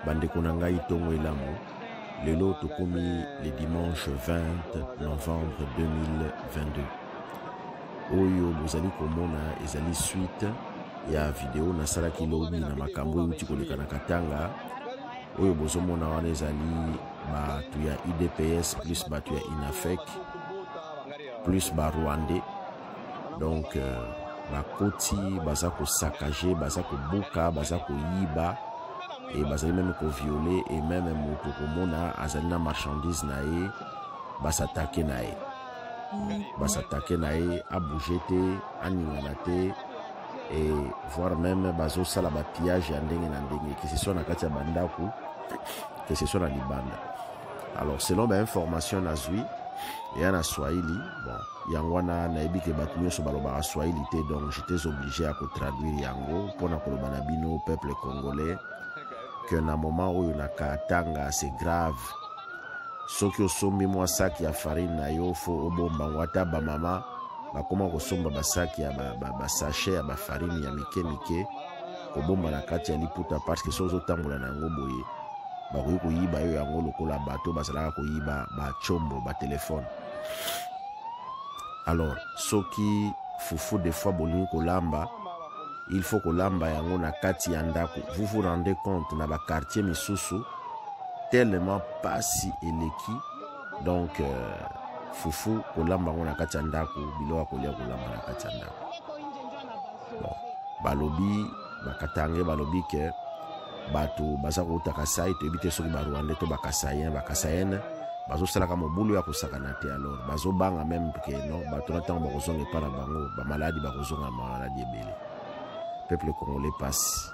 bandeko na ngai tongo elamu lelo tokomi le dimanche 20 novembre 2022 oyo bozali komona ezali suite ya video nasalaki lobi na makambo euti koleka na katanga oyo bozomona wana ezali bato ya UDPS plus bato ya INAFEC plus ba Rwandais donc bakoti baza kosakaje baza kobuka baza koyiba et bazali même violer et même moto komona azali na marchandise na ye basatake na ye basatake na ye abouge te aningana te et voire même bazosala bapillage ya ndenge na ndenge que ce soit na kati ya bandako que ce soit na libanda. Alors selon ba information nazwi ya na Swahili bon yango wana nayebi ke bato nyonso balobaka Swahili te donc j'étais obligé à traduire yango mpona koloba na bino peuple congolais que na moment oyo na katanga c'est grave soki osombi mwa saki ya farine na yo fo obomba ngwata ba mama bakoma kosomba basaki ya basachet ya bafarine ya mike mike kobomba na kati ya liputa parce que soki ozotambola na yango boye bakoki koyiba yo yango lokola bato bazalaka koyiba bachombo batelefone. Alors soki fufu des fois bolingi kolamba il faut kolamba yango na kati ya ndako. Vous vous rendez compte na ba quartier misusu tellement pasi eleki donc fufu kolamba yango na kati ya ndako biloko kolia kolamba na kati ya ndako. Bon balobi bakatange balobi ke bato baza kouta kasai to ebite soki ba Rwandais to bakasayen bazosalaka mobulu ya kosakana te. Alors bazobanga même ke non bato na ntango bakozonga epa na bango bamaladi bakozonga mamaladi ebele. Peuple congolais passe.